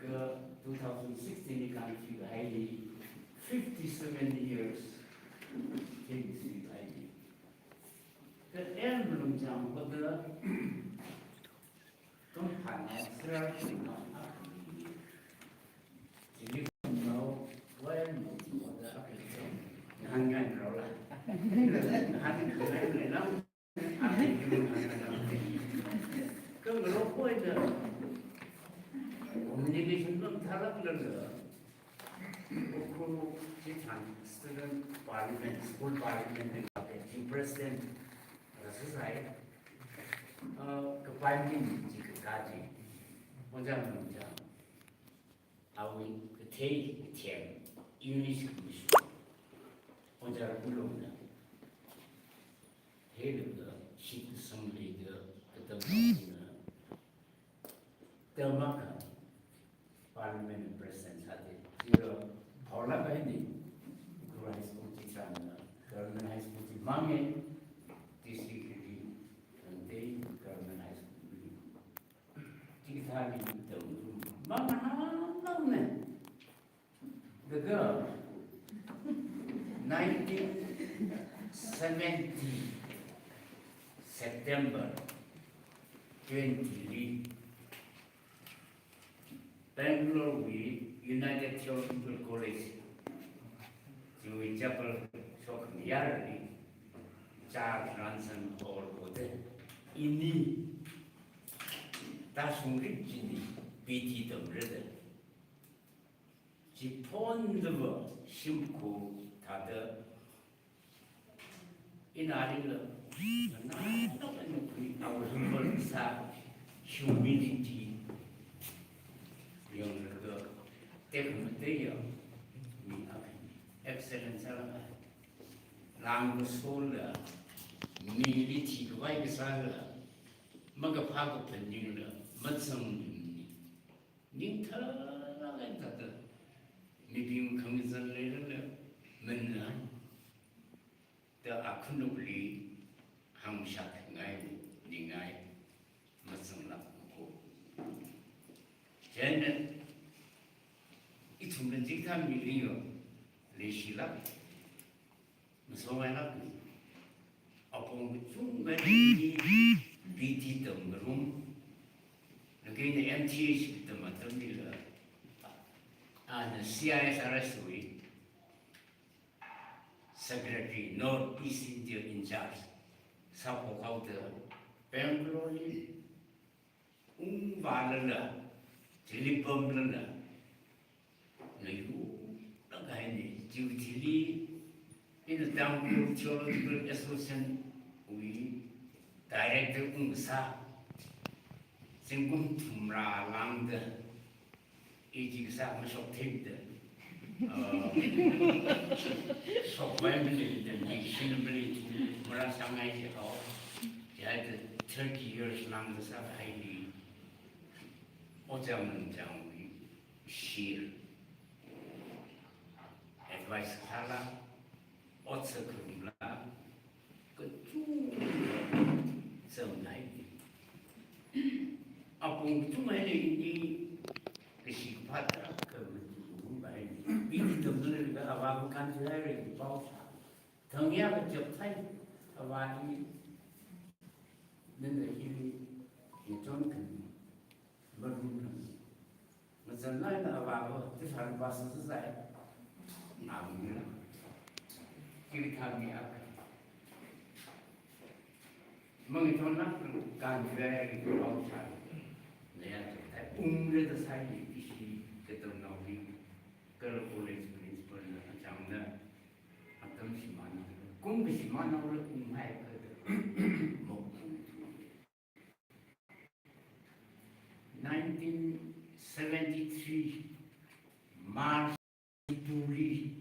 2016 country highly 57 years history highly. The emblem jam for the don't have you know well hanggang rola hanggang rola 그럼 그렇고 이제 communication 좀 다르더라고요. 그 지탄 student parliament, school parliament, president, society, 그 발민 지금까지 원장님자, 아우이 그 대의 팀 유니스 미수 원장을 불러오는 해르가 시크성리가 그때 Termakan Parliament President Sade Zero Paula Bahini Guru High School teacher Government High School teacher Mange District and they Government High School Tikitali Mama the girl 1970 September 20 Bangalore United Theological College Jewish Chapel Shock Yardi Charles Ransom or Ode Ini Tasungri Jini BT the brother Jipon the Shimku Tada in Adila our humble humility yung teknolohiya ni excellence lang sola militi wai sala magapago pending matsang ni thara ngai ta ni bim khangzan le menna the akunuli hamsha ngai ni ngai matsang la ko 쟤는 이 tumben 직한 밀리요 레시라 무서워하나 아봉 중간이 BT 등으로 여기는 MTH 때만 등밀어 CISRS의 Secretary North East India in charge 사포가우드 뱅글로리 발을 텔레폼을 내고 나가야지 지우들이 in the town theological association we direct ungsa singkum tumra langda ijigsa masok thinde sokwaimli the nationality mara sangai je ho ya 30 years langda sa highly 오자문 장위 실 advice 하라 어떻게라 그쭉 정나이 아봉 주말에 이 시파다 그 말이 미리들을 아바고 간지라를 바우사 동의하고 접사이 아바이 는데 이 존큰 Masalah itu apa? Itu harus bahasa selesai. Amin. Kiri kami akan mengitolak kanjeng itu bangsa. Lihat, umur saya isi ketenawi kerjaan prinsipal macam mana, atau si mana, kung si mana orang umai kerja. 1973 March Tuli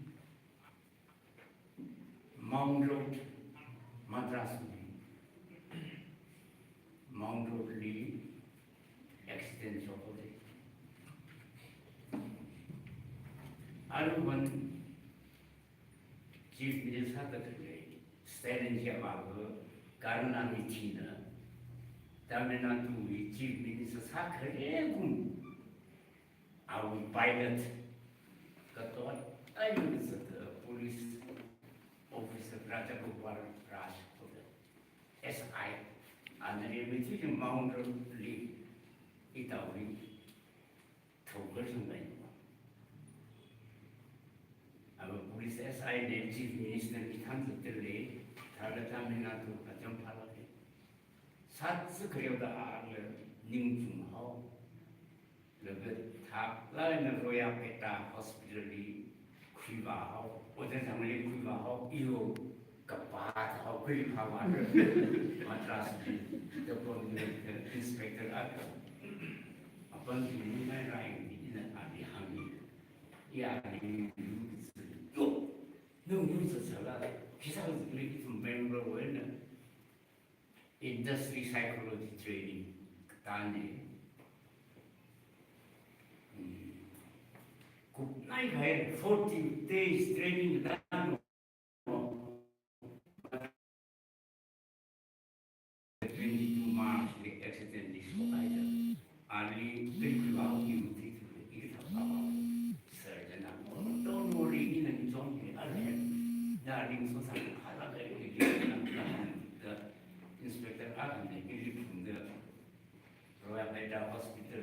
Mount Road Madras Mount Road Lee accident of it. One Chief Minister had Stalin Jamago Karnamitina Tamil Nadu Chief Minister Sakharagum our pilot, ketua University Police Officer Raja Gopal Raj, SI, and the reputation mountain league, Italy, Togerson. Our police SI, the chief minister, becomes the late, Talatamina to Pajampalaki. Such Kriota Ning the top line of Royal Peta Hospital, Kriva, what is a really Kriva, you Kapat, how quick how Madras, the inspector upon the movement line in the Hungry. Yeah, no uses a lot. He's from Bangalore industry psychology training, Tani. I had 40 days training done. 22 March, the accident is provided. Only 3 hours you take to get about surgeon. Don't worry, in a zombie, I'll have darling society. The inspector Adam, from the Royal Peta Hospital,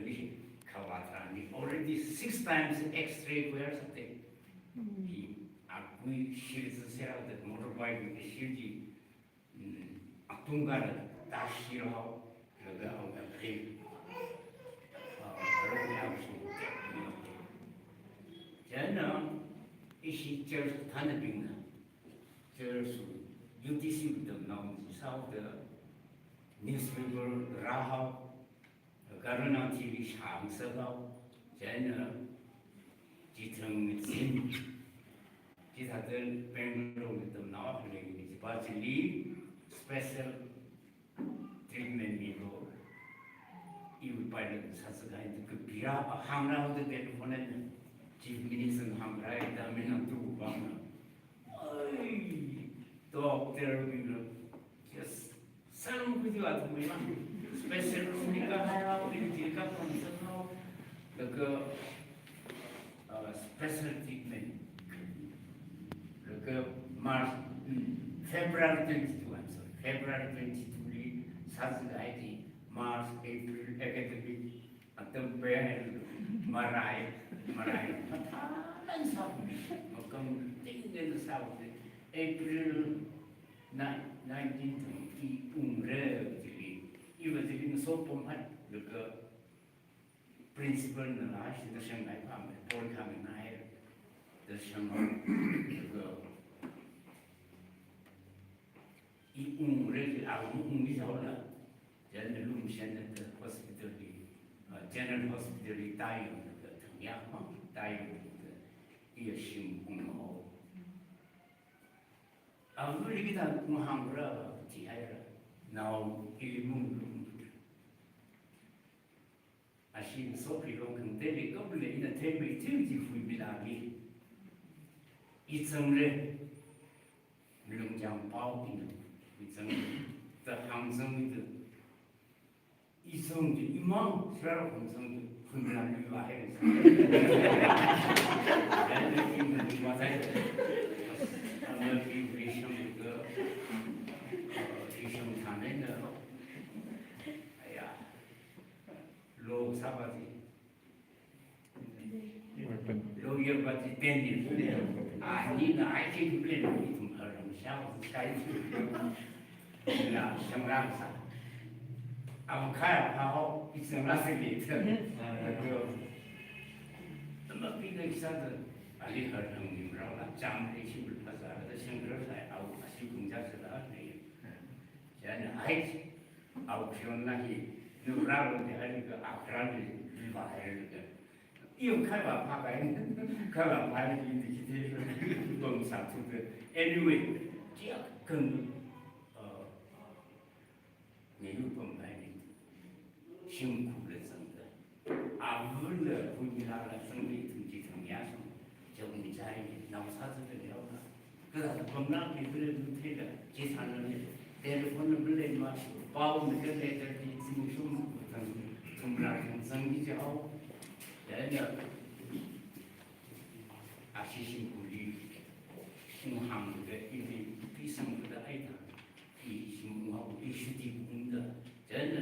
Kawatrani, already 6 times X-ray where something. We shields the motorbike with the shield. Atungar, Tashiro, the pay. Then, she just Tanabina, just UTC, the South, the newspaper, Raha, Garana TV, Shang Sabao, then Jitang Sim, Jitatel, Bangalore with the North, but leave special treatment below. You would buy the Sasagai, the Pira, hang out the telephone, Chief Minister Hamrai, Damina to Bama. Doctor, just some with you at the special special treatment. March, February 22, I'm sorry, February 22, Saturday, March, April, academic, at the Bear, Marai, and South, come in the South, April 1920, he was in so pomad, the principal in the last, the Shanghai family, Paul coming here, the Shanghai, the girl. Really, our Misola, General Lumian at the hospital, General Hospital, dying, the Yama, dying, the Yashim, I'm really good Muhammad, now Ilimun. I see so long and daily couple in a table activity for Milani. It's only Lungjang Pao in the Hangzong with the Isong, the Imam, Sarah Hangzong, Kunran, and the king of the Mazai. I'm not being patient with the Isham Tamen. Low Sabati. Low year, but it's 10 years. I need I can play with her himself, sky. Shamrasa. I'm kind of how it's a massive. The Mapina is other. I heard him in Rana, Jam, she will pass out the single side out, as you can just name. Then I, out Shonaki, no rather the Helica, Akrani, you cover Papa in the vegetation, don't start to the anyway, Jack can you combine it. Shim cool something. I wonder who you have something to get from Yasm, Johnny Jai, now Saturday. Because from now people will take a Jisan, telephone bullet much, power the later, it's in some Tumra and some Joe. Then 啊，谢谢鼓励，同行的因为对生活的爱他，以生活必须的功德，真的，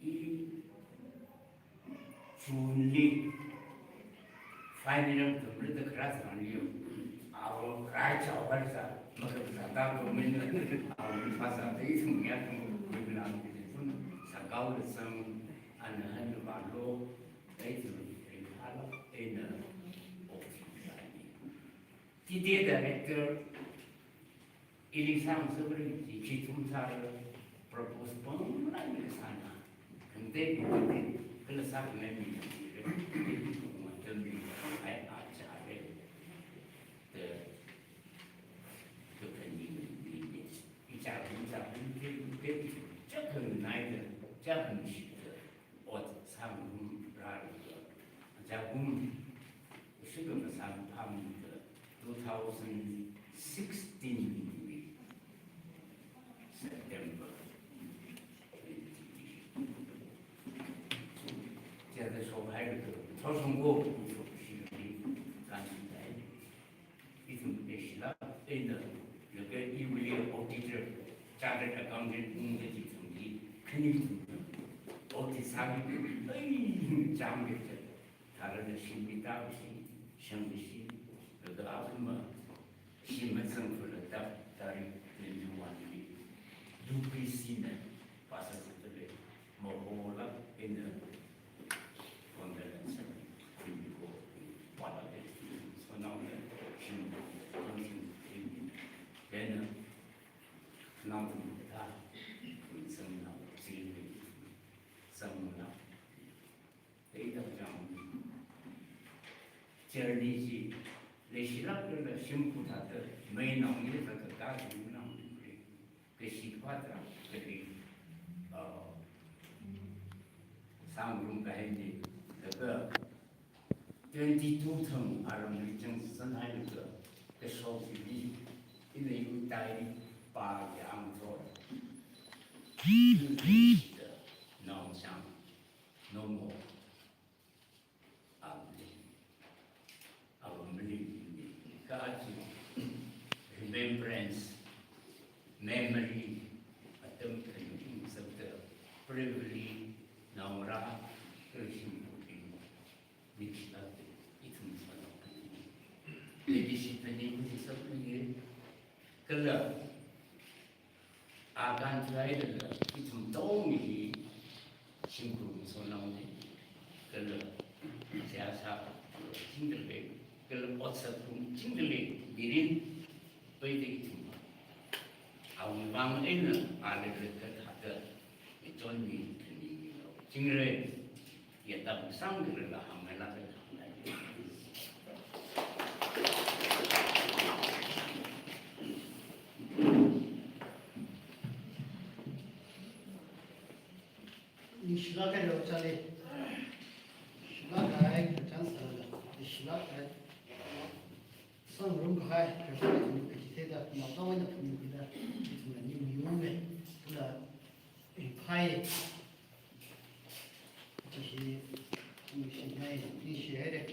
以顺利，反正怎么的克拉上里有，啊，我爱教会啥，我都上到我们的，啊，我们发生的一种样种，我们那个种上高的生，按那很多网络，一种很好了，那。Tidak director ini sama seperti citum cara propose pengulangan ke sana. Nanti kalau saya memang itu macam ni saya ajar the pending ini bicara itu jangan naik jangan cerita orang sama rara jangan sebelum sama paham 2016 September 现在说还有个超生活不说是的感情在一种也是了对的那个义务的 auditor 加的accountant 的几种的肯定audit 上哎讲的他的心理大不行生不行有的阿什么新闻政府的到人民网里 UPC 呢发生这类模糊了变得我们的人生经过报道的所闹的新闻中心人呢闹得他本身闹经历生闹非常讲这儿理解那些那个辛苦他的没能力这个家庭能力的习惯的这里上中改的这个跟地图层而我们政治生态那个的收据里，因为有带把洋做的能像那么啊，我们的。Remembrance, memory, atau serta bravery, naura, kesimpulan, dikisah itu misalnya. Jadi sebenarnya itu sebenarnya kalau akan terjadi itu dongeng simpul misalnya kalau siasa tinggal kalau otak pun tinggal diri Baik itu, awam bang ini ada dekat ada itu ni ni, cingre, ia tak sang kerana hamil ada hamil. 你希腊盖了这里，希腊盖讲啥了？希腊盖，上荣盖就是。这个脑到位的朋友的，这个你明白，这个拍这些你现在你写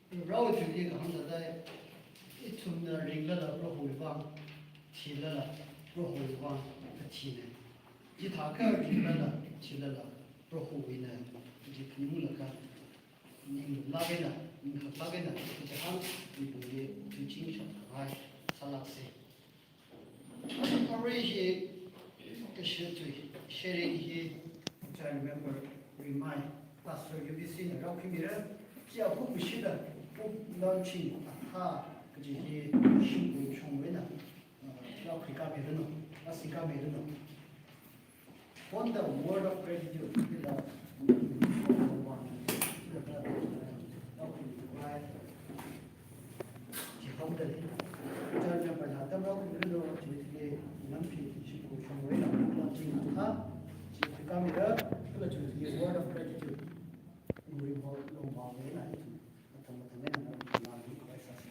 的，绕出这个行子在一从那人了不回放，提了不回放的提呢，一塔个人了提了不回呢，就用了个，你那边呢？那边呢？这行你不也就经常哎，啥那些，我们一些个写对写的一些，在 remember remind，但是有的些呢，让别人只要不写的，不能去他这些辛苦穷为呢，要可以干别人了，那是干别人了。On the word of gratitude，这个好的嘞，这样把它等到这个就是能皮是补充为了让进它，就是刚那个这个就是 word of gratitude，因为我用华为来，他们那个拿一块啥子。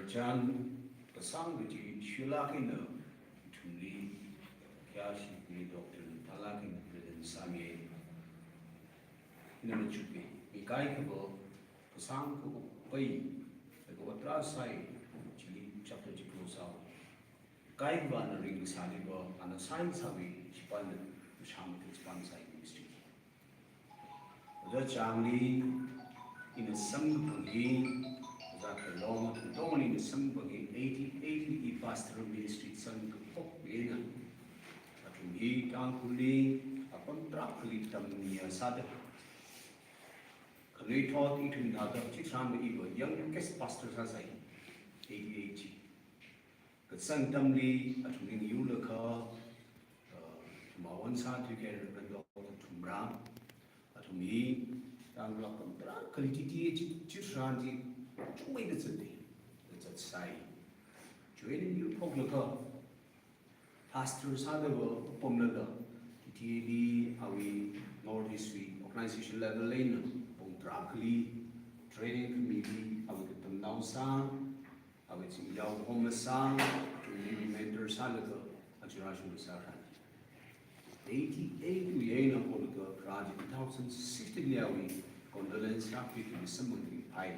Jan pasang di shulakin na tuli kya shi ni doctor talakin present sami ina chupi ikai ko pasang ko pai ko atra sai chili chapter chiplo sa kai ba na ring sali ba ana sai sabi chipan sham ke chipan sai ministry the chamli in a sang bagi that long don't in the sang bagi 80 pastoral ministry sang ko ina atun hi tang kuli apon trak kuli tam nia sada kali thought it in other chitram ibo young guest pastor sa sai 88 ka sang tam li atun ni yula ka ma wan sa tu ke ra do tumra atun hi tang la pon trak kali ti chitram ji chui de zhe de sai joining you pogla pastor sa de pom la TTAB awi Northeast organization level lane pong trakli training committee awi ketam naw sa awi sing yaw home sa training mentor sa la ajurashun sa ran 88 we na pol ka project 2016 yawi condolence rapi ki samang pai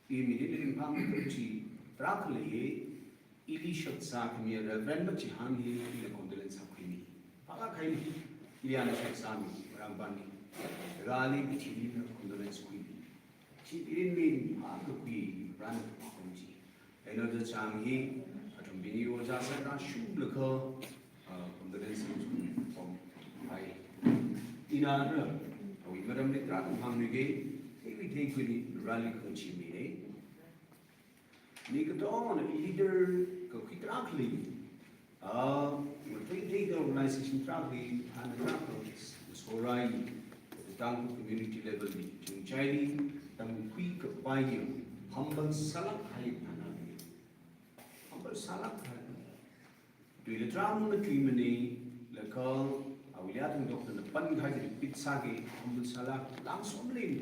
immediately pang chi trakli ilishot sa kami reverend chi han hi ile condolence sa kini pala kai iliana sami rambani rali bichini condolence kini chi irin ni ha ko ki ran konji eno de chang hi atum bini o ja sa ra shu le ko condolence from ai ina ra wi madam le tra ko ham ni ge ei thei kini rali ko chi mi ne ni ko don leader ko ki trakli the organization traveling and the travelers was alright the down community level to China tam quick by you humble salak hai humble salak hai to the travel the trimani la ka awiyat ng doctor na pan khai the pizza ke humble salak lang somlin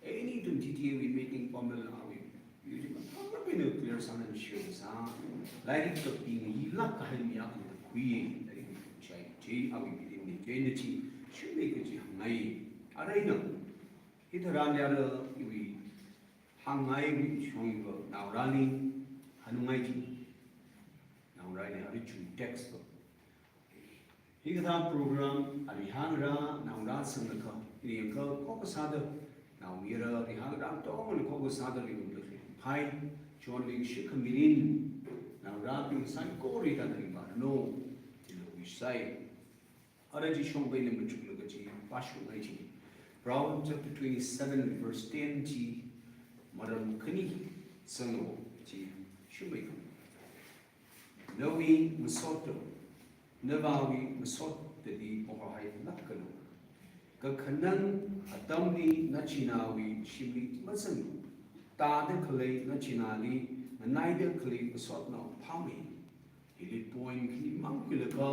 any to TTA we making humble awi using a clear sun and shield sa like the being luck hai mi we chai ji awi bidin ni je ni chi shumi ke ji hangai arai no itaran ya lo wi hangai wi shong go now running hanungai ji now right now chu text hi ga program ari hangra now ra sang ka ni ka ko ka sa da now mira ri hangra to ko ko sa da ri ko pai chon wi shi kamirin now rapping san ko ri ta ri ba no we say araji shong bai le mutu lo ji pa shu ngai ji Proverbs chapter 27 verse 10 ji maram khani sango ji shu bai nawi musoto nawawi musot de di po hai nak kalo ka khanan atam ni nachinawi shimli masan ta de khlei nachinali nai de khlei musot no phami ili point ki mang kilaka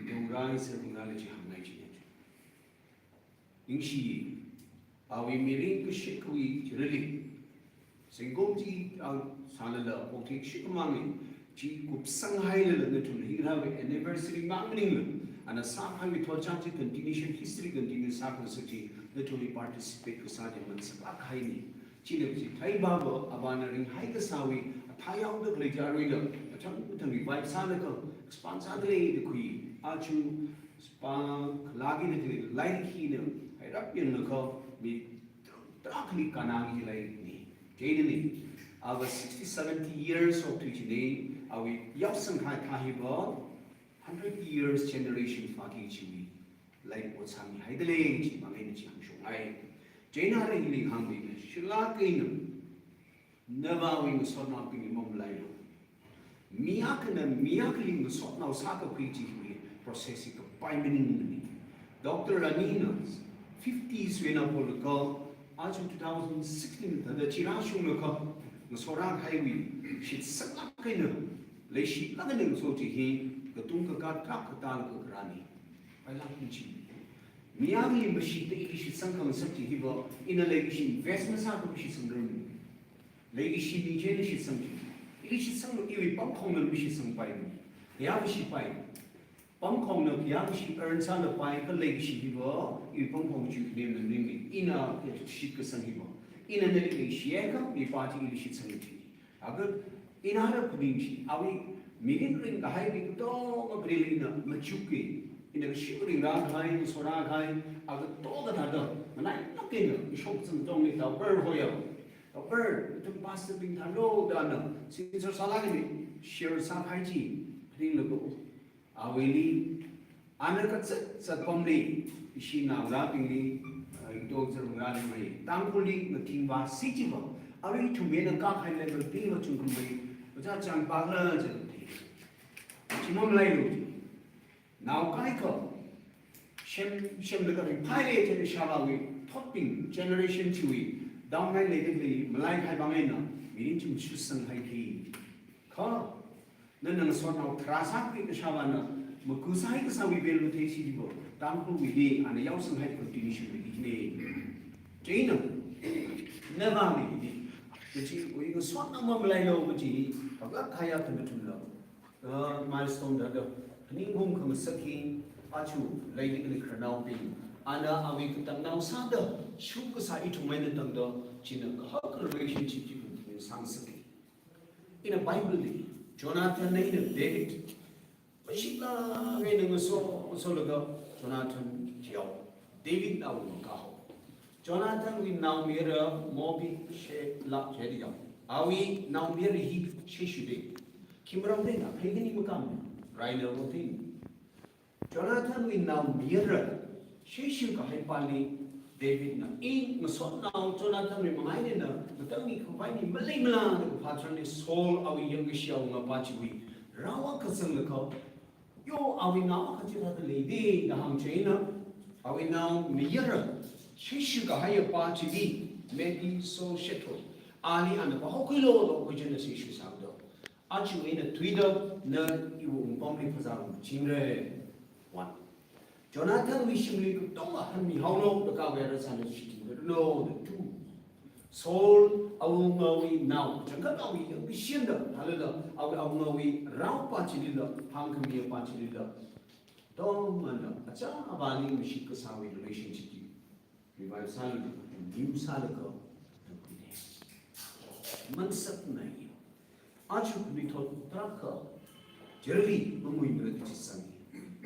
dongrai se technology hamnai chi ingshi awi miring ku shikwi chirili singom ji ang salala okti shikmami ji kup sanghai le na tun hi rawe anniversary mangling le ana sa phai wi thorchang ji continuation history continue sa ko sachi na tun participate ku sa de man sa khai ni chi le ji thai ba bo abana ring hai ka sawi thayang de le jarwi le chang tang revive sa le ko expand sa de le kui achu spa lagi de line ki ne hai rap yin le ko mi trakli kanang hi lai ni jeni our 60-70 years of teaching our yapsang hai thahi ba 100 years generation faki chi like what's happening hai de le chi ma me chi ham shong ai jena re li ham bi shila kain never wing so not being mom lai miak ling so now saka kwiji processing of paimening Dr. Anina's 50s when upon the call as 2016 the chirashung ka sorang highway shit sakakina le shi laganing so ti hi gatung ka trak tal ka grani pailang chi miak ling shi te shi sangkang sakti hi ba in a le shi investment sa ko shi sangrum 레기 시비 제일 시성지 이게 시성 이위 뻥콩는 시성 바이 야시 바이 뻥콩는 야시 얼산의 바이 그 레기 시비고 이 뻥콩 주님은 님이 이나 시그 성이고 이는 내리 시에가 이 바지 이 시성지 아그 이나를 부림시 아위 미긴ring 가하이비 또 그릴리나 마추키 이는 시그링 라가이 소라가이 아그 또가 다더 나이 똑게는 쇼츠 정리 더 버호요 bird 좀 봤을 때 달로 다는 진짜 살아가니 share 상하지 그리고 아웨리 아메리카 저 봄리 시나가 빙리 도저가리 땅굴리 느낌과 시지버 아리 투메는 까하이레를 빙어 좀 그리 자장 바르 저 지몸라이로 나우카이커 셴셴르가리 파이레 샤바위 토핑 제너레이션 2위 다음날 내들이 말라이 할방에나 미린 좀 출생하기 가 너는 소나우 트라사크리 샤바나 뭐 그 사이 그 사위 벨로 대시리고 땅굴 위에 안에 야우성할 그 뒤니시고 이네 제이는 내방이 그치 이거 소나무 말라이로 그치 아까 가야 되는 줄로 마일스톤 다도 닝공 그 스키 아주 레이딩을 크나우빙 아나 아위 그 땅나우 사더 슈그 사이 통매는 땅도 지는 그 relationship 지금 상승이 이는 바이블이 조나탄 네이는 데비드 시가에 있는 소로가 조나탄 지요 데비드 나오는 가호 조나탄 위 나오미르 모비 셰라 제리요 아위 나오미르 히 셰슈데 김브람데나 페이니 무감 라이너 로틴 조나탄 위 나오미르 셰슈가 할빨리 데비드나 이 무슨 나오 조나탄이 망하이나 그때니 그바이니 말레이말라 그 파트너니 솔 아위 영기시아우가 바치위 라와 그성거 요 아위 나와 같이라도 레디 나 함체이나 아위 나오 미여라 시슈가 하여 바치위 메디 소 셰토 아니 안도 호킬로도 그전에 시슈 상도 아주에는 트위터 너 이거 범리 파자로 진래 원 조나탄 위심리 또가 한미 하우노 가베르 산을 시키고 노 투 솔 아우마위 나우 잠깐 아위 여기 시엔다 달라 아우마위 라우 빠치리다 방금이 빠치리다 또 만나 아차 아바니 미시크 사위 릴레이션십 리바이브 살리 뉴 살거 만삭나이 아주 그리 더 트라커 제리 너무 힘들어 지상이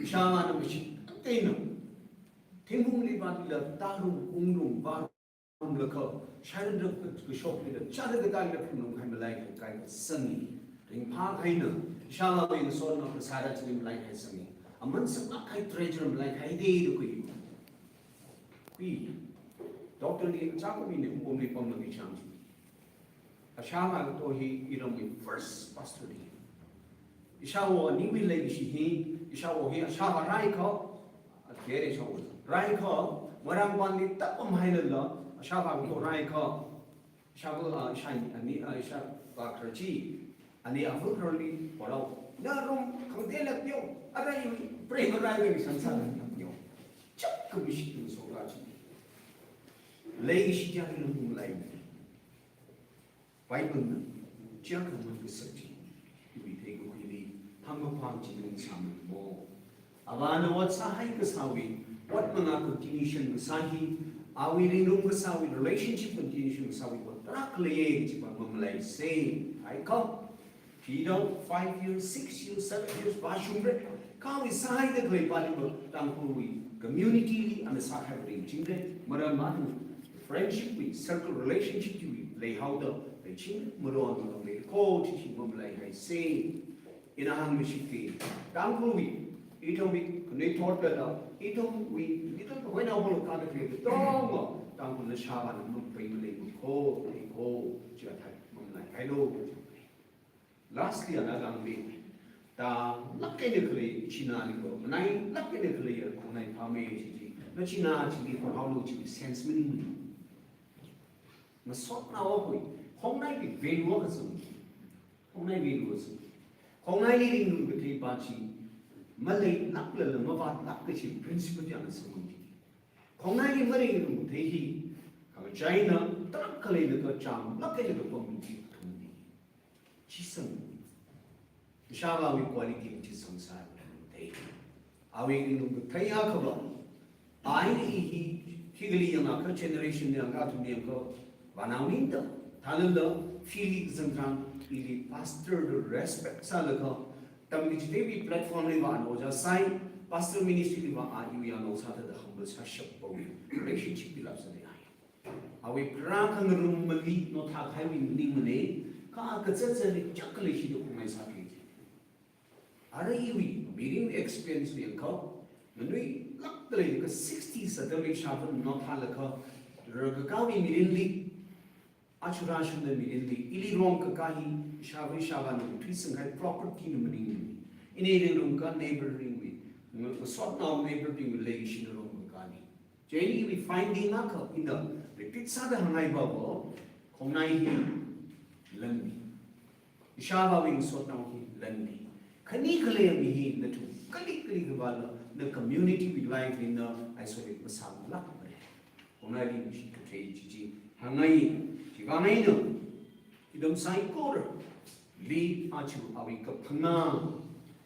샤마는 미시 때는 대국리반이라 다른 공동 바로가 샤르드 그 쇼프를 차르드 가이드 푸는 카멜라이 가이드 선이 링파가이는 샤마베는 소나 그 사라지는 라이 했으니 아만 스마카이 트레저를 라이 하이데이도 그이 doctorly 작업이네 몸이 뽑는 게 참지 샤마가 또히 이름이 first pastor이 샤워 니빌레이시 샤워히 샤바 라이커 게레 샤워 라이커 뭐랑관리 딱밤 하이를러 샤바고 라이커 샤브 샤이 아니 샤바 크르지 아니 아프크르리 뭐라고 나름 강대력요 아라이 브레이크 라이브 상상은요 쫙그 미식도 소가지 레이 시작하는 부분라이 바이블은 지역은 그 설치 우리 대구 그리 한국방 지능 삼을 뭐 아바는 what 사하이 그 사위 what mga continuation sahi awi rinung ka sawi relationship continuation sawi ko trakle jiba mamlai say I come Peter 5 years 6 years 7 years bashumre kawi sahi de glei bali mo tangpui community and saha ring jingre mara manu friendship we circle relationship we lay how the lay ching maro no lay ko chi mamlai hai say ina hang mishiki tangpui 이tom이 내 토르다 이tom이 이tom when I will come to the 동 당분의 샤바는 뭐 베이블이 고 제가 다 뭔가 해도 lastly 하나가 다 락게네 그래 지나는 거 나이 락게네 그래 나이 밤에 너 지나 지기 하루 지기 센스 미닝 뭐 속나와 보이 홍나이 밸류가 있어 홍나이 밸류가 있어 홍나이 있는 그 대바치 말레이 낙을 뭐봐 낙듯이 프린시플이 안 쓰고 공나기 머리는 대히 China, Trakale the Cham, Luckily the community to me. Chisum. Shava we quality which is some side. Are we in the Tayakaba? I Higli and our generation, the Angatum, Vanawinda, Talala, Felix and Ram, the pastor, the respect, Salaka, Tamich Devi platform, or just sign, pastor ministry, you are no sort of the humble Sashap, relationship with us. Are we crack and room, Mali, not have having Nimane, Kakatsa, Chakali, she do my sakit. Are we meeting experience with a cop? When we look the 60s, suddenly sharpen, not halaka, Ragawi immediately, Achurashan the immediately, Illiron Kakahi, Shavi Shavan, Tristan had property in a room, neighboring with, sort now neighboring relation of Kani. Jenny, we find the Naka in the pizza the Hanai Babo, Konai Lendi. Shava wing sort now Lendi. Kanikale mihi the two. Kanikali the community we live in the isolated Masam Lak. Onali she could say Hanai, Chivanaino. You don't sign quarter. Lee Achu, Awika Pana.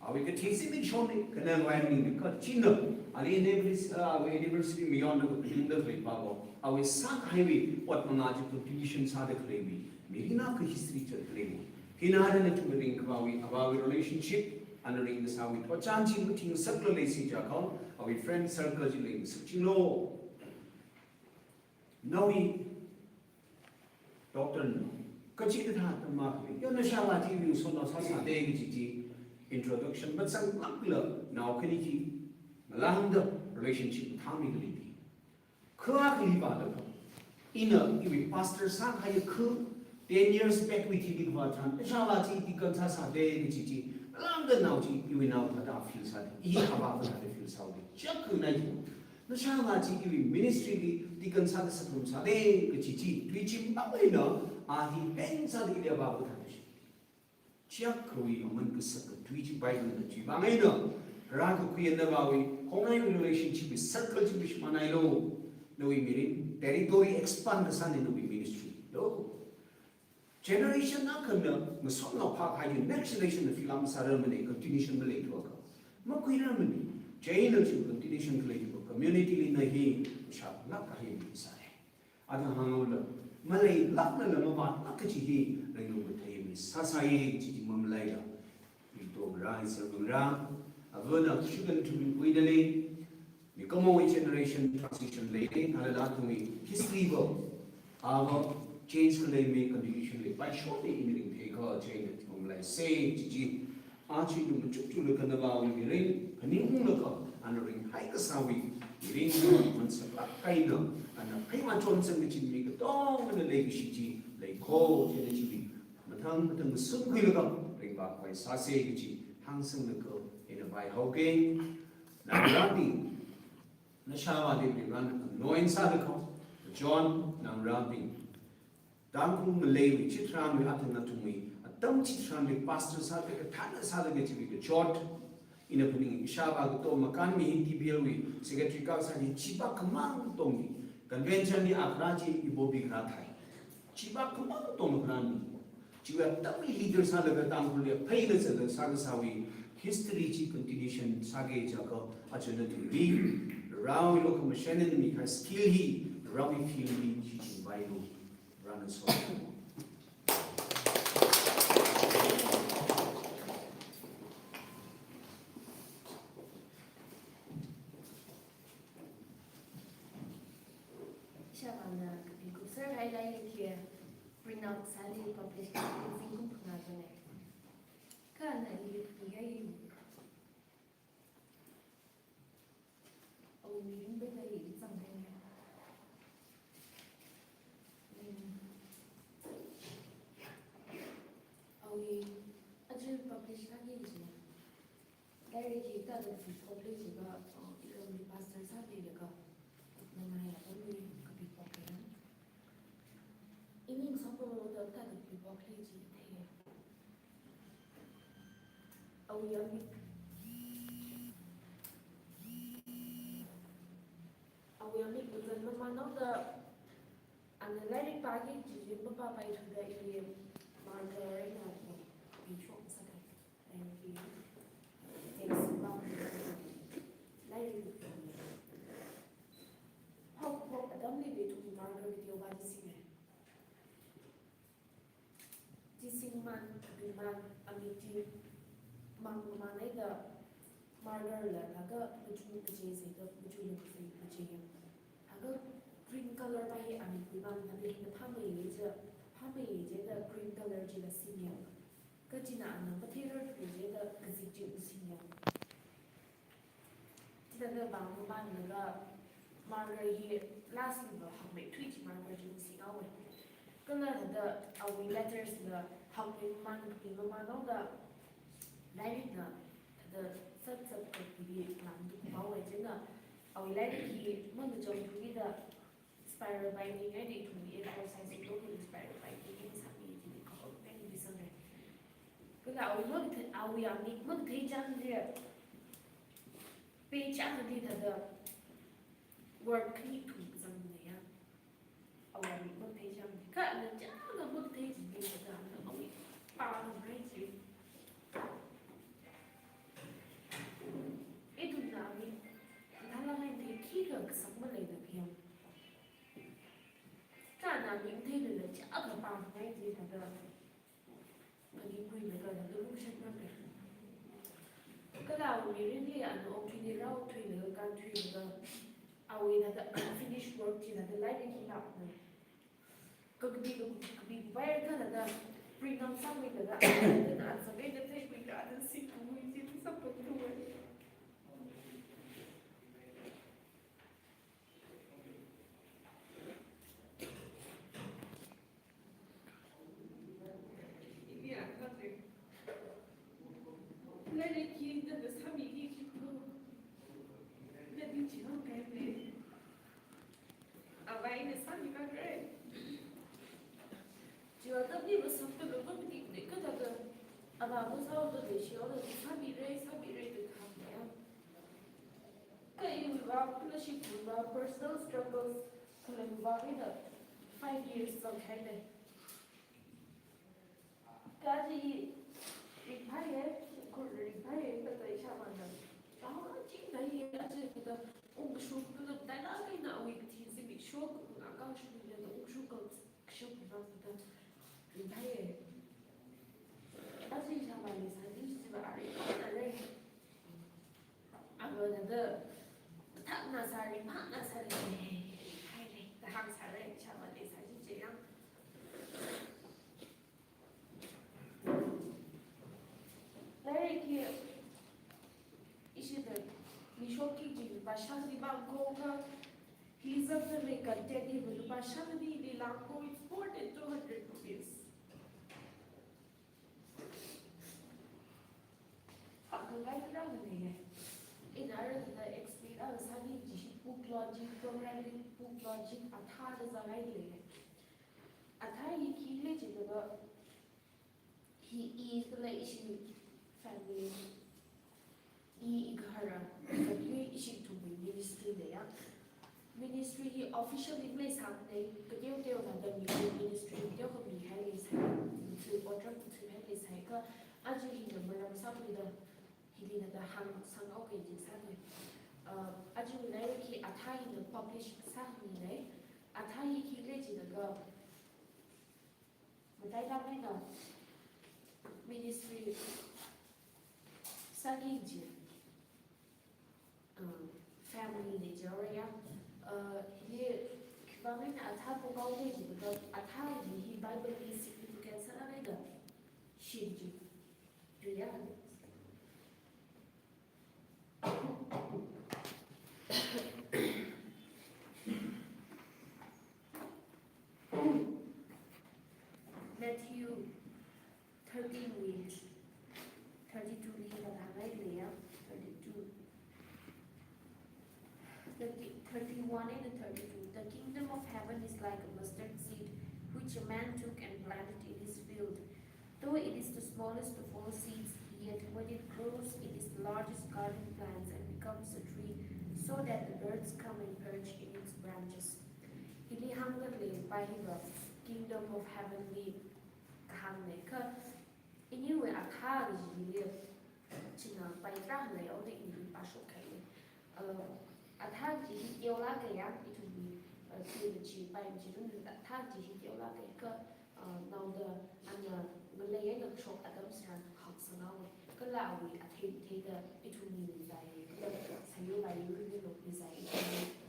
Awika Tisi Shoni, Canal Winding, the Kachino. Ali University beyond the Babo. Our Sak Highway, what monagical conditions are the claiming. Mirina history to claiming. Hinarana to the ring about our relationship, honoring the Sawi, or chanting between circle lacy jackal, our friend circle jilling, such no. No, we Doctor no. Kachita the market. Yonashawa TV, so not Sasa Day introduction, but some luckler now Kaniki, Malanda relationship with Tommy Lady. Kuakli Badaka. Inner, if Pastor San Hayaku. 10 years back we did what time. Shavati, the Kansas Day, Gigi, London now, you will now put up fields. He about the fields out. Chuck Night. The Shavati giving ministry, the Kansas from Sade, Gigi, Twitching, Babino, he bends on the about the country. Chuck, we among the second Twitching by the Chibamino, Raku and the Bawi, home relationship with circle to which Manilo, no meaning, territory expand the sun in the ministry. No. Generation na kena masuk pak hayu next generation the film ceremony continuation belai tu aku. Makuira meni generation continuation belai tu community ni nahi sharp nak kahim bisai. Ada hangul malai lak na lama mat nak kecihi lalu betai mis sasai cici memlai dah. Itu berai sebenarnya. Avana sugan tu kuidale. Ni kamu generation transition lagi. Kalau dah tu history bo. Awa change can they make condition by shortly in take her change from like say Gigi Archie to look at the bow in the ring, a new look and ring Hikasawi, ring once a kind of and a prima Johnson which make a dog and a lady Shiji, like cold energy. Matang the soon will come, bring back by Sase Gigi, handsome the girl in a by Hogan. Now running Nashawa did run no inside the coast, John now running. Dangku Malay with Chitran with Atanatumi, a dumb Chitran with Pastor Sadak, a Tana Sadak with a short in a putting Shaba to Makami, Tibiawi, Secretary Kausani, Chiba Command Tomi, Convention the Akraji, Ibobi Ratai. Chiba Command Tomagrani. Chiba dummy leaders had a Dangku, payers at the Sagasawi, history continuation, Sage Jaka, Achanatu B, Rawi Locomotion, Mika Skill he, Rawi Field, Chichi Bible. Shavana, because sir highlighted here, bring out Sally published in single Punazone. Can I live here? You? Oh, we didn't believe something. We actually published a gauge. Gary G. got a published about the pastor's happy to go. No, I only could be popular. It means something with the kind of people please here. Oh, we are with the man of the And the very baggy to the papa by to the Margarina, be short second, and be takes about like how a dummy way to be Margaret with your body singer. Dissing man, the man, I mean, Mamma either Margaret, like a between the Jays, between the free, between green color by I mean, we want to be the Pammy, the green color to the senior. Katina, and the potato to the Kazitu senior. The Margaret here, last number, how many tweet Margaret in the senior. Color the our letters, the how many man, the man, the lighting the sense of the always in the our lighting here, Monday to be the spiral binding ready to be exercising local spiral binding in something to be called any disorder. Because our we are making page on there. Page on the work need to some there. Our page on the cut and the book page is being done. We found a great thing. It would not be. And I like the key of somebody like him. 站那明天的人家个帮买的那个，那你贵那个那个路线那个，个啦我们人家按照推的绕推那个干推那个，啊为那个 finish work 的那个来得起了，个外个那个 bring on 上面那个，那个上面的推 bring on 的辛苦已经差不多了。Personal struggles involving the 5 years of China. Kaji retired, could retire, but I shall under. Oh, I think I hear the Ungshu, the Dana, now we tease me shock, I can't shoot the Ungshu shook from the retire. As he shall my list, I used to array. I'm going to Nasari, Nasari, the hands are in Chaman is I did Larry here issued the Mishoki, Bashani Bangoka. He's of the make a daddy with Bashani, the Lampo is more than 200 rupees. Like that in Ireland, the experience having book logic, programming, book logic, at hard as a highly. At high he legend about he is the issue family. He Igara, but you issue to be ministry there. Ministry officially place something, but you tell them the ministry, you will be highly to order to highly cycle. As you know, somebody he did the hand some occasions. 아주 이렇게 아타이는 publish 사항인데 아타이 기레지가 뭐다이다면은 ministry 사기지 family Nigeria 이게 그다음에 아타 보고지가 아타이 이 바이블이 significance 하나가 시지 그래야 Matthew 13 weeks, 32 weeks of Hallelujah, 32, 31 and 32. The kingdom of heaven is like a mustard seed, which a man took and planted in his field. Though it is the smallest of all seeds, yet when it grows, it is the largest garden plant and becomes a tree, so that the birds come and perch in its branches. He างกันเลยไปแบบ kingdom of heavenly คันเนี่ยก็อันนี้เวลาท่าดีเรียบชินะไปร่างเลยเอาได้อีกปาสุขเลยอาท่าจีเดียวละกันยังอีทุบีคือจีไปจีรุ่นท่าจีเดียวละกันก็เราเดินอันนั้นเงินเลยยังชกอาดัมสันหักสนองก็ลาวิอาทิตย์ที่เดินอีทุบีใจก็ใช้ยุไปยุรุ่นยุโรปใจ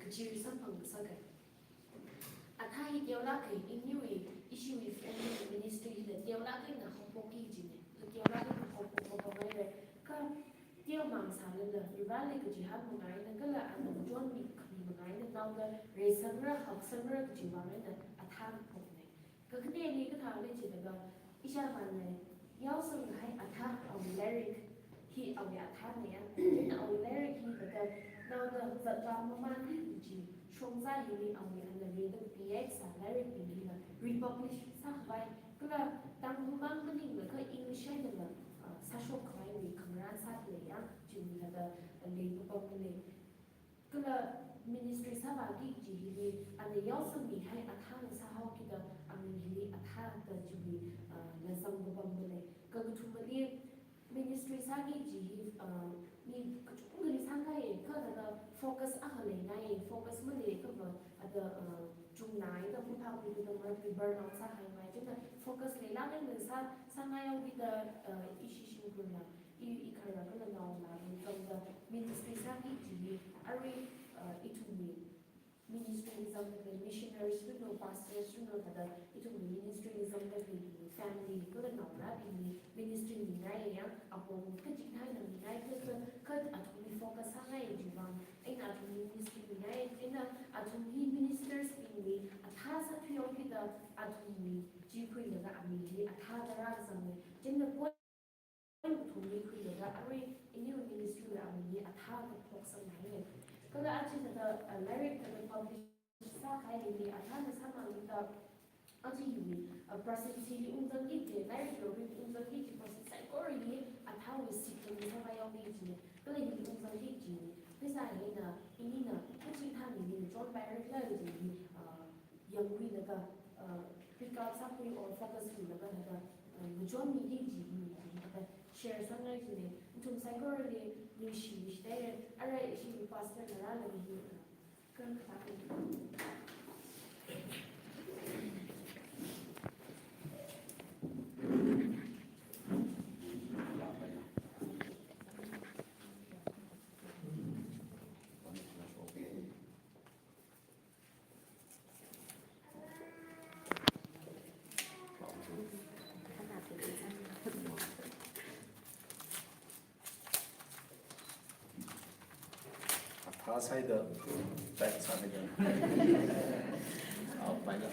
ก็จีริสัมพันธ์สักกันอาท่าเดียวละกันอีนี่เวอีชีวิตเป็นมินิสทรีเดียวละกันนะเขาพกกี่จีเนี่ยเดียวละกันเขาพกไม่เลยก็เดียวมังสารเลยหรือว่าเลยก็จีฮับมังไงนั่นก็ละอันนั้นจวนมีมังไงนั่นเราเดินเรซันเรื่องหักซันเรื่องก็จีวางเลยนั่นอาท่าพกเนี่ยก็คือเนี่ยนี่ก็ทำเลยจีแต่ก็อีชาบันเลยย้อนส่งให้อาท่าเอาเลริกที่เอาอาท่าเนี่ยเอาเลริกที่แต่ก็เราเดินจัดวางมากๆที่จีช่วงใจที่เอาเนี่ยอันนั้นเรียนต้องเปียกสารเลริกเป็นที่ละrepublish สักใบก็ละตั้งมั่งมันนี่เหมือนก็อิงใช่ไหมล่ะซาชกใครมีคำร้านสักเลยอ่ะจึงมีละก็เรียนก็ต้องเลยก็ละ ministry สบายที่จีฮีอันนี้ย้อนสมีให้อาท่าสาวคิดว่าอันนี้ฮีอาท่าแต่จูบีและสังก็ต้องเลยก็ทุกวันนี้ ministry สายจีฮีมีก็ทุกคนเลยสังกัดก็ละโฟกัสอะไรไงโฟกัสมันเลยก็แบบอาจจะจุ่มไหนก็ผู้พาผู้ดูตรงนั้นมีเบอร์นอตสักให้ไหมจนแบบโฟกัสเลยแล้วเนี่ยสังไงเอาวิดอิชิชิมุนละอีคาราก็เลยนอนมาเป็นตรงแบบ ministry สายจีฮีอะไรitu ni ministryism the missionaries tu no pastors tu no pada itu ni ministryism the family ko na na ni ministry ni na ya apon ka jing hai na ni nai ka atumi focus ha ngai jiwang ai na atumi ministry ni nai ina atumi ministers ni atha sa thyo ki da atumi ji khoi na ami ni atha da ra sam ni jin na ko tu ni khoi na ari ini ministry na ami ni atha ka focus naiก็เลยอาจจะlyric กับ publish สักใครดีอาจารย์สามารถที่จะอาจจะอยู่ประสิทธิที่อุ้งจังกิจ lyric หรืออุ้งจังกิจประสิทธิก็รีอาจจะวิสิตมีสบายเอาดีจริงก็เลยมีอุ้งจังกิจจริงไม่ใช่เลยนะอันนี้นะผู้ชี้ทางนี้จอนไปเรื่อยๆจริงยังวิ่งแล้วก็พิการสักปีor focus อยู่แล้วก็แล้วก็จอนมีดีจริงแล้วก็ share สักหน่อยจริงทุกสิ่งก็เลยมีชีวิตได้อะไรชีวิต pastor นั่นแหละมีเกินขาด他猜的再唱那个，好，来了。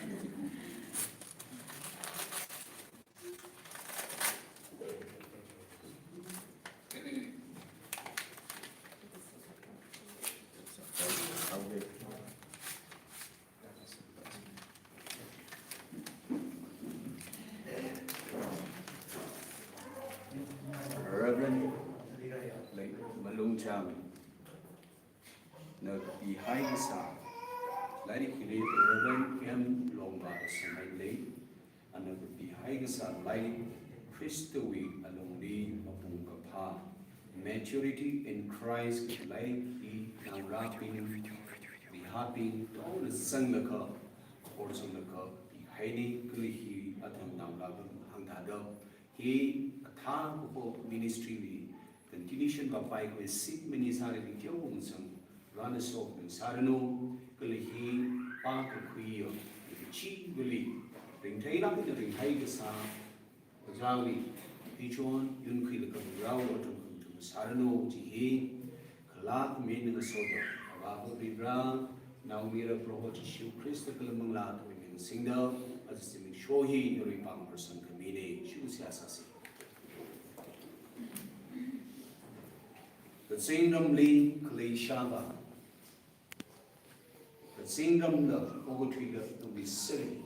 Reverend Late Malung Chang. Nợ bị hai cái sao lại đi khi đi Reverend Kim Long Ba sang hai lấy anh nợ bị hai cái sao lại Christui along đi mà bùng cả pa maturity in Christ lại đi nào ra pin bị happy đó là sang là cơ or sang là cơ bị hai đi cứ hi ở thằng nào là hàng thà đâu hi thang của ministry vì continuation và bài của sit many sao để thiếu một sang run us off and sarano kalihi pa kuyo chi guli ring thai lam the ring thai ka sa jawi pichon yun khil ka raw to sarano ji he khala men na so da wa ho bibra now mira proho chi Christ kalamang la to min singda as sim shohi yuri pang person kamine shu sia sasi the singdom li kali shaba Singam the Ogotriga to be silly.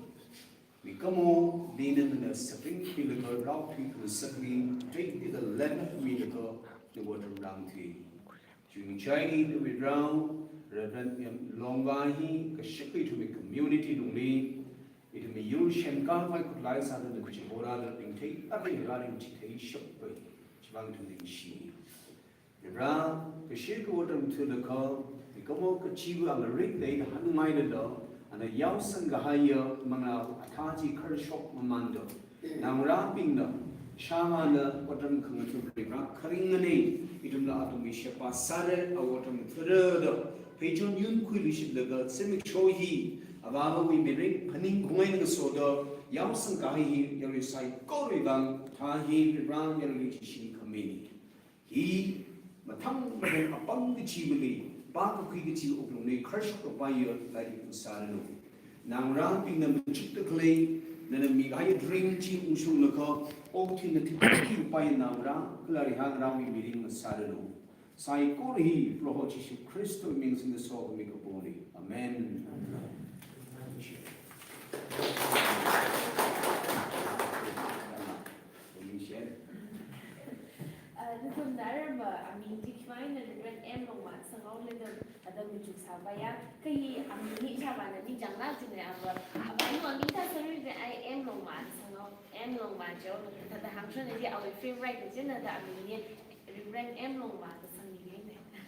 We come on, lean in the spring pillar, rock people suckling, take the lemon miracle, the water down tea. During Chinese, we drown, Reverend Longwahi, Kashiki to the community only. It may use Shankan, my could lie under the Chibora, the Pink, nothing running to shop, Chivang to the she. The brown, the shake water to the call, the Gomo Kachibu on the rig day, the Hanumina dog, and a Yausan Gahaya, Mana, Ataji Kershop Mamando. Now wrapping the Shamana, Watam Kangatu, Karingani, it will not to be Shapa Sare, a Watam Further, Patron Yun Kulish, the girl, Semic Shohi, Avava, we may ring, Paning Coin the soda, Yausan Gahi, Yarisai, Koribang, Tahi, Ram, Yarishi, Kamini. He Matam upon the Chibuli, Baka Kiki Oblone, Kirsch of Bayer, like in Sarano. Now ramping them chip the clay, then a Migaya dream chief Ushulaka, Otin the Tiki by Namra, Clarihan Rami meeting with Sarano. Sai Kori, Prohochi, Crystal means in the soul of Mikaboni. Amen. Nung narama, amin tikmain na nagran emong sa ngawin na adam yung sabaya, kaya amin siya ba na bijang natin na aba, amin mo amin ta sa rin ay emong sa ngaw emong jo, tatahang siya na di away favorite na dyan na da amin niya rin emong sa ngingay na.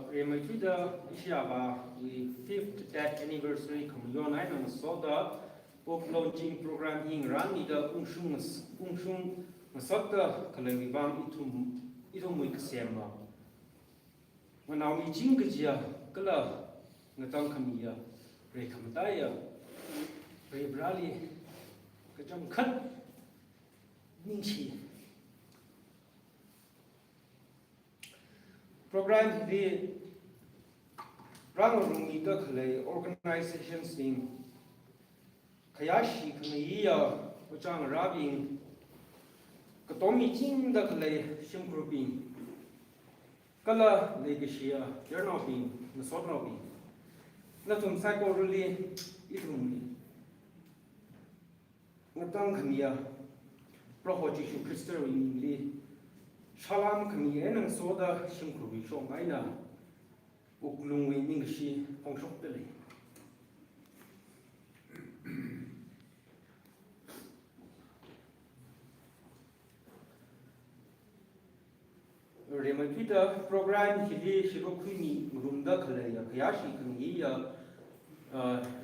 Remituda Ishaba, the 5th death anniversary communion and so the book launching program in Rani the Ungshung Masota Kalawibam itum Wiksema. When our Jingaja, Kala, Natankamia, Rekamataya, Rebrali, Kajam Kat, Ninchi. Program the Rangarungi Dakale organizations in Kayashi Kamiya, Ujang Rabin, Katomi Jin Dakale, Shimkrubin, Kala Legashia, Jernobin, Nasotnobin, Natum Psycho really, Itumli, Natang Kamiya, Prohojishu Christo in Lee. Shalam kami enang soda shimkrubi shong aina uklungwi ningshi pongshok tele. Rematita program hili shirokuni murumda khalaya kayashi kami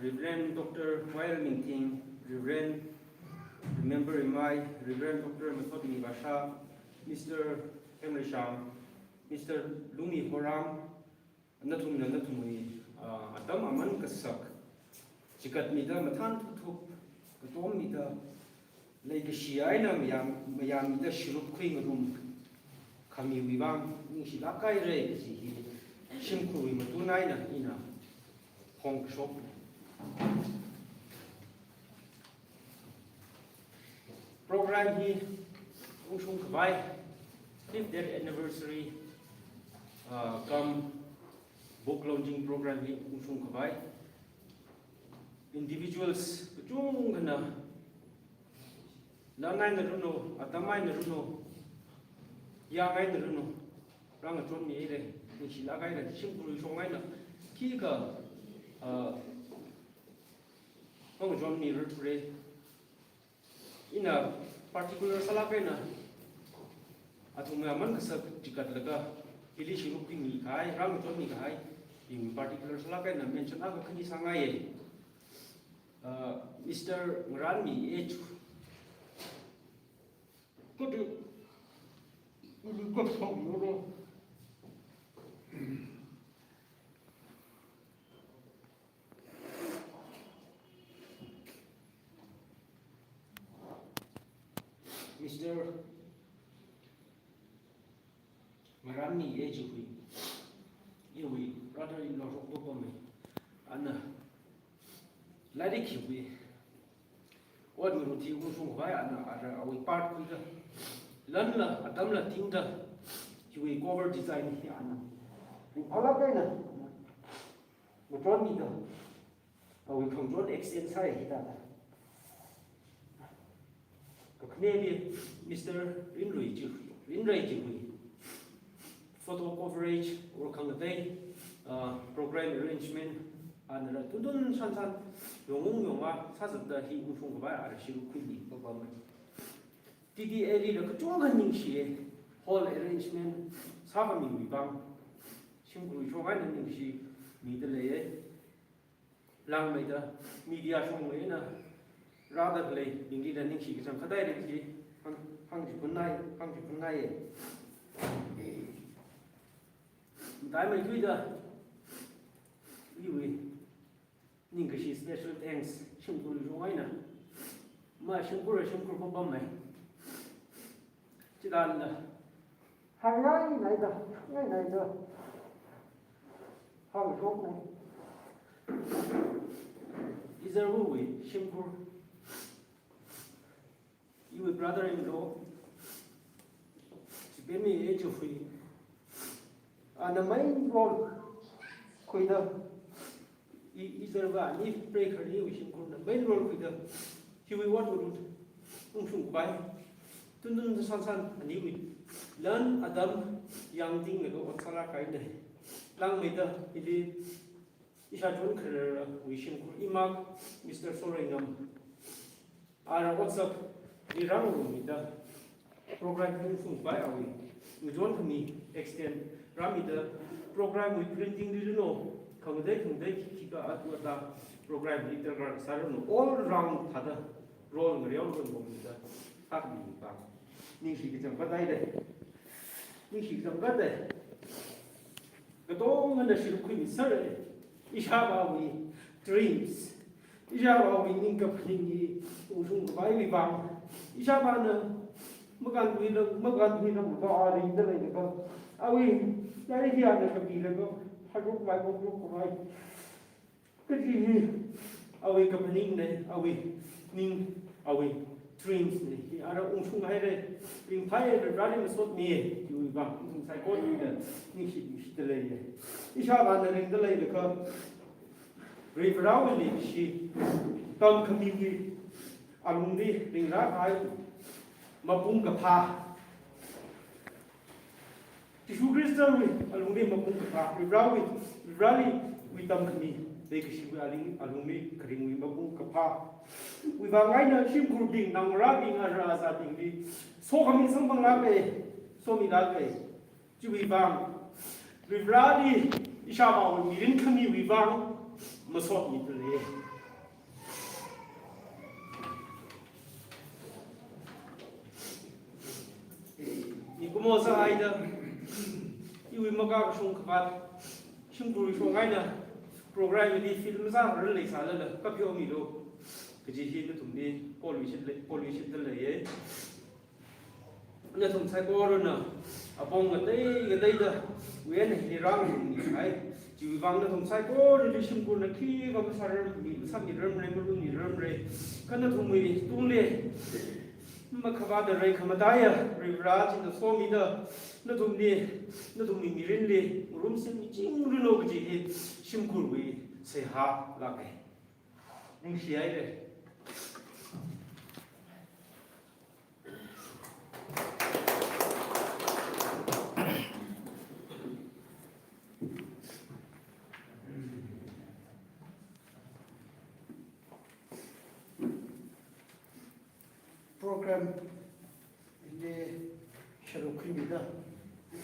Reverend Dr. Wael Minting, Reverend Remember Imai, Reverend Dr. Methodini Basha, Mr. Henry Sham, Mr. Lumi Horam, Natumui, Adam Aman Kasak, Chikat Mida, Matan Tutup, Katom Mida, Lake Shiaina, Mayam, the Shiruk Queen Room, Kami Vivam, Nishilakai Ray, Shimku, Matunaina, Ina, Hong Shop. Program here. Ushung Kabai, 5th death anniversary, come book launching program in Ushung Kabai. Individuals, Jungana, Lanai Naruno, Atamai Naruno, Yangai Naruno, Rangatron Ere, Nishilagai, Shimpuru Shongaina, Kika, John Mirror, in a particular Salapena. Atungaman kasak jikat laga ili shiruk ni kai ram ton ni kai in particular salakai na mention aga kani sangai Mr. Ranmi age could you go from Euro Mr. Marani age we, you rather in law of me. Anna Lady Kiwi. What we would use from Vaya, we part with the Lana, Adamla Tinda, we cover design here. All up there. We brought me the we control extend side. Maybe Mr. Rinrei, photo coverage, work on the day, program arrangement, and Tudun Sansan, Yonga, Sazata, he who from Vaya, she will quickly perform. TDA, the Katunga hall arrangement, Savami Vibam, Shimku Shogan, she middle air, Lang media from Lena. Rather play indeed and she is on Kadaji, Hungry Punai. Diamond Twitter, you English special thanks, Shimku Joina, my Shimpura Shimku Bombe. Chidanda. Hangai, neither. How short is there a way, Shimkur? You brother-in-law, she gave me age of free. And the main role, Quida, is there one, if break her new Shimkur, the main role with the Huey Waterwood, Buy, Tundun the Sansan, and you learn Adam, young thing ago, what Salah kind of Lang made the Ishadun career, we Shimkur, Imam, Mr. Soringham. Our WhatsApp. We run with the program by our way. We don't me extend run the program with printing didn't know. Come they keep the program little Saran all around other role real with the happy back. Nishi is a good idea. Nishi is a good idea. The dog and the ship queen, sir, Ishawa dreams. Ishawa we think of Hingi, Ushung by Ishabana, Magan Willam, God in the lake. Are we very here at the Kabila? I look like a group of my. Could you away company? Are we dreams? I don't know. I had been tired running the sort me. You want I call you the lady. Ishabana in the lake. River she come community. Alumni ring ra mapung kapa Tishu Crystal alumni mapung kapa rally with them kami they kishi alumni kring mapung kapa with a line ship grouping nang rapping as a thing so coming some labe so me labe Jui bang with rally Ishaba we didn't come with bang masot me today. Como sa aida, you maga shung kapat, shunguru shung aida, program di film sa release ala kapyo milo, kaji the tumbi pollution the lay. Na tum sai boro na, apong gade da, when he ram ni ai, ji wang na tum sai boro di shunguru na ki kam sar mi sam ni ram re, kana tumwi tunle. Makavada Ray Kamadaya, Rivraj in the Formida, Natumi Mirinli, Rumsen, Jingulogi, Shimkurwi, say ha, lucky. Think she ate program in the Sharukimida,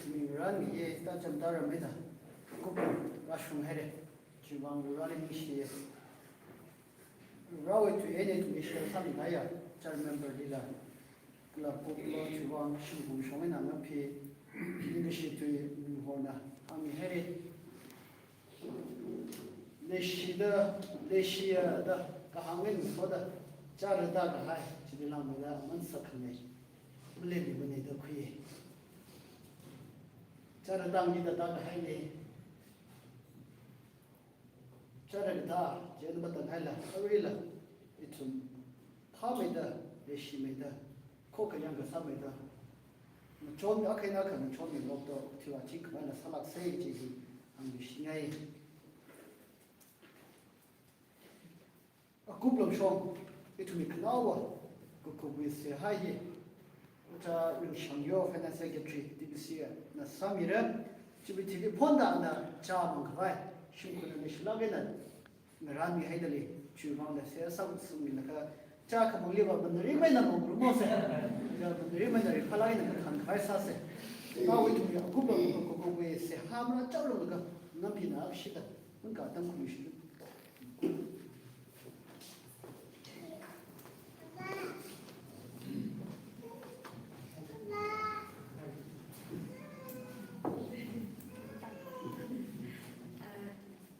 Mirani, Tajamdara Meda, Kupa, Russian headed, Chivan, running here. Row it to any to Michelle Salinaya, child member Lila, La Pukla, Chivan, Shibu, Shomena, Napi, leadership to Hona, Ami headed. Leshia, the Kahamin for the Jarada High. Belong with that one second. Believe we need the queen. Jaradam need the dog highly. 자라다 제는 하라 어리라 이좀 파메다 레시메다 코카양가 사메다 좀 아카이나 kan 좀 lokto tiwa chik bana salak sei ji ang shingai a couple shom itu mi knawa ko se haye ta yung shangyo finance secretary dibisia na samira chibiti ponda na cha mang khai shukuna ni shlagena ngarami haidali chumang da se sam sumi na ka cha ka muli ba bandari mai na mo mo se ya bandari mai na khalai na kan khai sa se ka wi tu ya ku ba ko we se ha ma cha lo ga na pi na shi da mun ka dan ku shi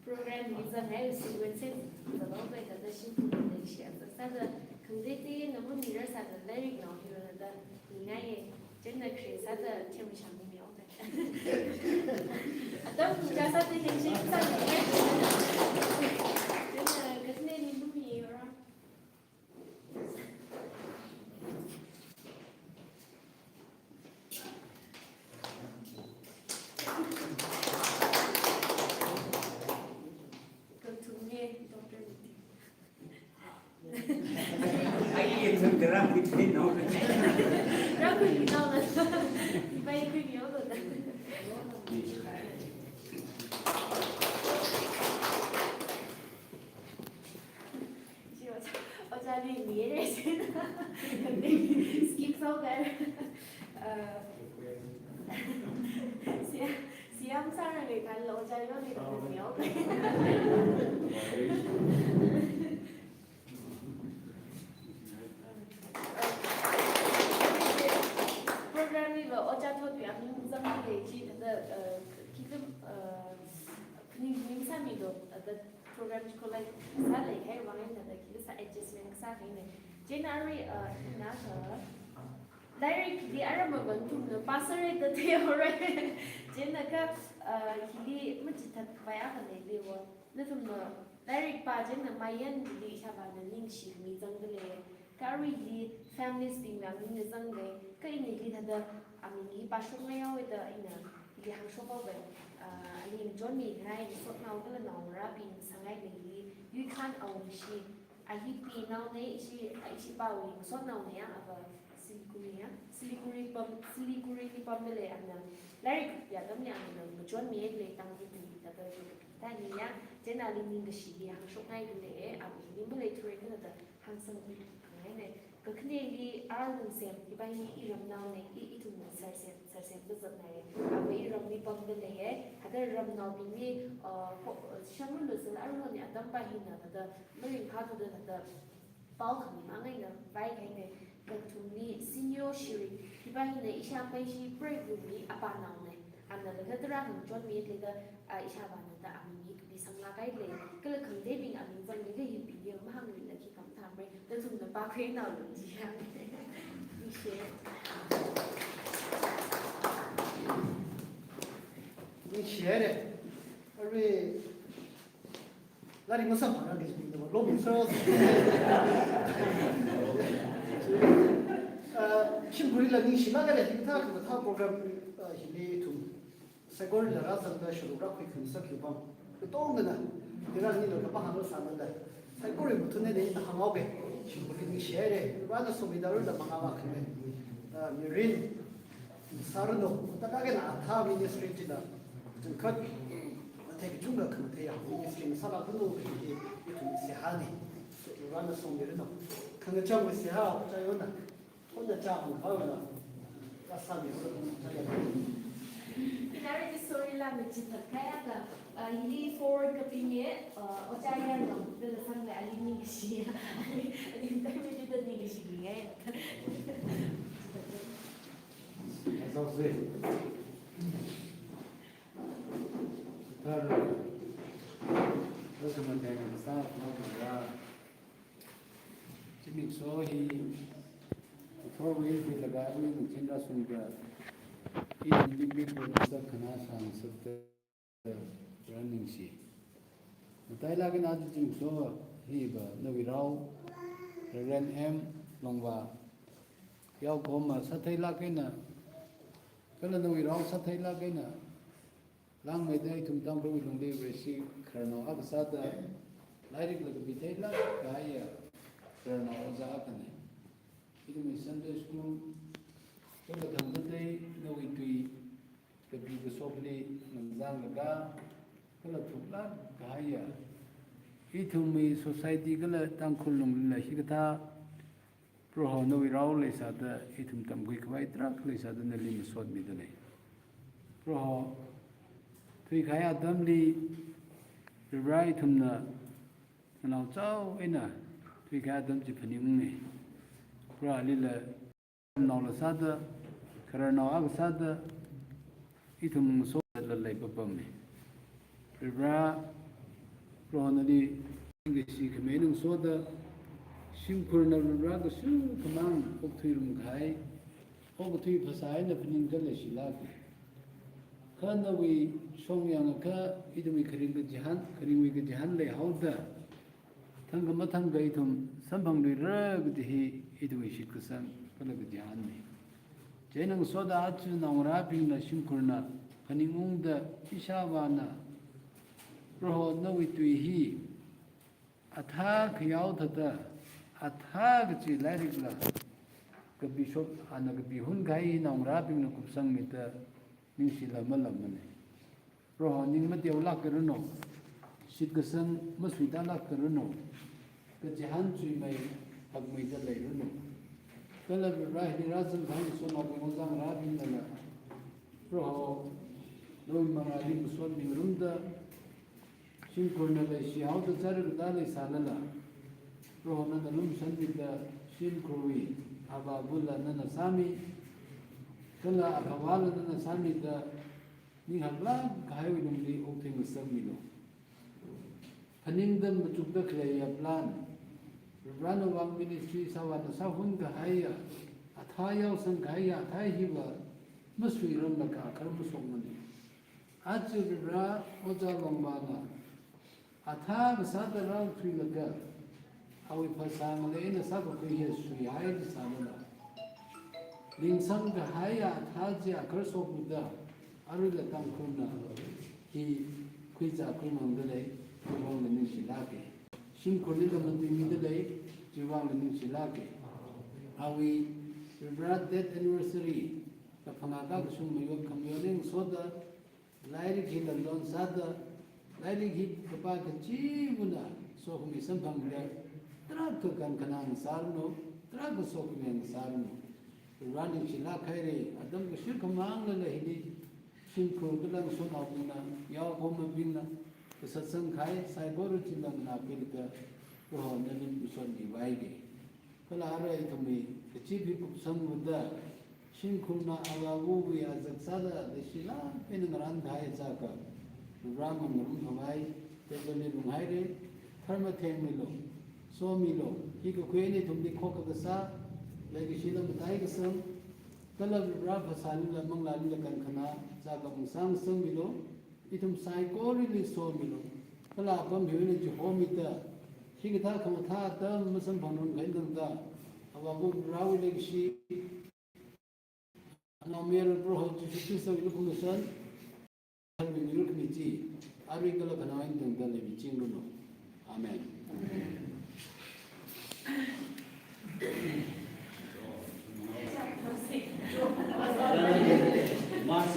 program is a very sequence the long way that the ship will share the sada completely no more mirrors at the very now here the ngai jenna create sada chim sham mi myo da adam ja sa te hin shi sa ni jenna katne ni bu mi ra Ai thằng Grab bị thế nào rồi? Rất là nhiều rồi. Bay cứ nhiều rồi. Ở đi mía đấy chứ. Skip sau cái. Siam sang là người ta lộ ra nó thì còn nhiều. 어제 저도 약간 zamani ki da kitim ning samido da program collect sale hai wang da ki sa adjustment sa ne generally na ka direct di ara ma ban tu no pasare da the already jenna ka ki ma chi ta ba ya ka ne le wo na tum no direct pa jenna mayan di sha ba na ning shi mi zang de le carry di families ding na ning zang de kai ni li da ami passion mai au da ina li hang sho ba ali john mi ngai so now da na ra bin sangai ni you can't own shi a hi pi now ne shi ba wi so now ne ya aba silicuri ni pam le ana like ya dam ya no john mi le tang di da da ta ni ya jena li ning ga shi hang sho ngai le a ni mo le train da hang sang ni ngai neก็คือดีอาร์ลุงเสียงที่ไปอีรำนาวในอีถุงเสียงก็จะไหนเอาไปอีรำมีปั๊มเป็นเลยถ้าได้รำนาวเป็นมีช่างรุ่นหรือสิ่งอะไรเนี่ยต้องไปหินนะแต่ไม่ถึงพาตัวเดินแต่เป้าขมิ้นอะไรนะไปแค่เนี่ยก็ถุงนี้ซีเนียร์ชิริที่ไปหินเนี่ยอีช่างไปชีเบรกรุ่นนี้อาปานาวเนี่ยอันนั้นก็ตระหนักจนมีเลยก็อีช่างบานนั้นแต่อามีมีสังลาไกเลยก็เลยคันได้เป็นอามีจังเลยก็ยินปีเดียวมากเลยนะที่คำถามไปแต่ถุงนั้นป้าเคยนาวหรือจีฮะมีเชฟ你写的，而且那你们上班那个是什么？罗宾说，辛苦了，你写那个的，他 program 你从second 了，然后的收入让会很少去帮，多的呢，你让你那个把行都上了的，second 不同的人行好呗，辛苦了你写的，完了说没到人的忙啊可能，marine，sarno，大概哪他 ministry 的。좀 컷, 되게 중간 그 돼야. 이게 살아 그노 이게 좀 세하네. 이거는 송들도. 근데 저 세하 저요나. 혼자 잡은 거는 가사미 그런 자기가. Dari story la me cita kaya ka ini for kapinye ocaya no de sang le ali ni shi ali dai me de ni shi ngai before we will lगा we chinda sunga in big big producer khana sang sab running shi tay la cái nào thì chừng số hi ba nó bị rau ren em long ba yao có mà sát thấy la cái nè cái là nó bị rau sát thấy la cái nè lang mấy đây chúng ta đối với đi về si khởi nó áp sát lại đi là bị thấy la cái à khởi nó ra cái này khi mình Sunday school cái là thằng đây nó bị tùy cái bị cái số đi mình giang là cái là thuộc lá cái à ít thường mi society cái là tăng khôn lùng là khi cái ta pro họ nói rau lấy sao đó ít thường tầm cái cái truck lấy sao đó nó liền sốt mi đó này pro họ tuy khai adam đi rồi thường là nào cháu ấy nè tuy khai adam chỉ phải niệm này pro đi là nào là sao đó cái nào ác sao đó ít thường sốt là lấy bắp băm này rồi Rohana di English kami nung soda simple na rura ko su kamang okthui rum khai okthui phasai na pinin ka le sila ki khana wi songyang ka idumi kharing ka jihan le hauda thang ka mathang ga ithum sambang ri ra ga hi idumi shit ka sang kala ga jihan ne jenang soda achu naura ping na simple na phaningung da isawa na roho nawi tui hi atha khiyau thata atha gchi larik la ka bishop ana ka bihun gai nong ra ping na kupsang mita ning sila malam ne roho ning ma dew la karno sit ka sang masui da la karno ka jahan chui mai ag mai da lai rno kala ra hi razan bhai so ma ko jang ra ping na roho noi mangali musod ning rumda Shinkurna le shiao da zarig da le salala rohna da lum sandita shinkurwi ababulla nana sami kala akawala nana sami da ni habla gayu dum di okthing samilo paning dan matuk da kle ya plan rana wang ministry sawana sahun ga haya athaya sang gaya athai hiwa masui ram la ka karm somani ajra oja lambana atha basada rang three laga awi phasang le na sa ko ye sui hai ni samala ling sang ga haya atha je akar so buddha aru la tang khuna hi khuija kumang de le kumang ni silake shin ko le man mi de le jiwang ni silake awi birth death anniversary ka phanga ka sum mayo kamyoning soda lairi ki la lon sada lairi ki kapa ka chi buna so humi sampang le trak kan kanang sarno trak so humi sarno rani chila khaire adam ka shir kamang la hidi shin ko galang so na buna yaw gom binna ka satsang khai sai boru chilang na pil ka ro na nin uson di wai ge kala ara ai kami ka chi bi sam buddha shin khulna awagu wi azak sada de shila pen ngaran dhai cha ka Rama Murum Havai, Tebali Rumhaire, Thermathe Milo, So Milo, he could queen to be cock of the sa, like a shillam Tigerson, Color Rafa Salula Mangla Kankana, Zaka Musang Sun Milo, itum psycho really so Milo, Kala Bum Unit Jehomita, Shigata Kamata, Musam Panun Gandanda, Awabu Rawi like she, Namir Bro, Jisoo Lukusan. When you look at me, I will go up and I don't tell you, Chinguno. Amen. Mas,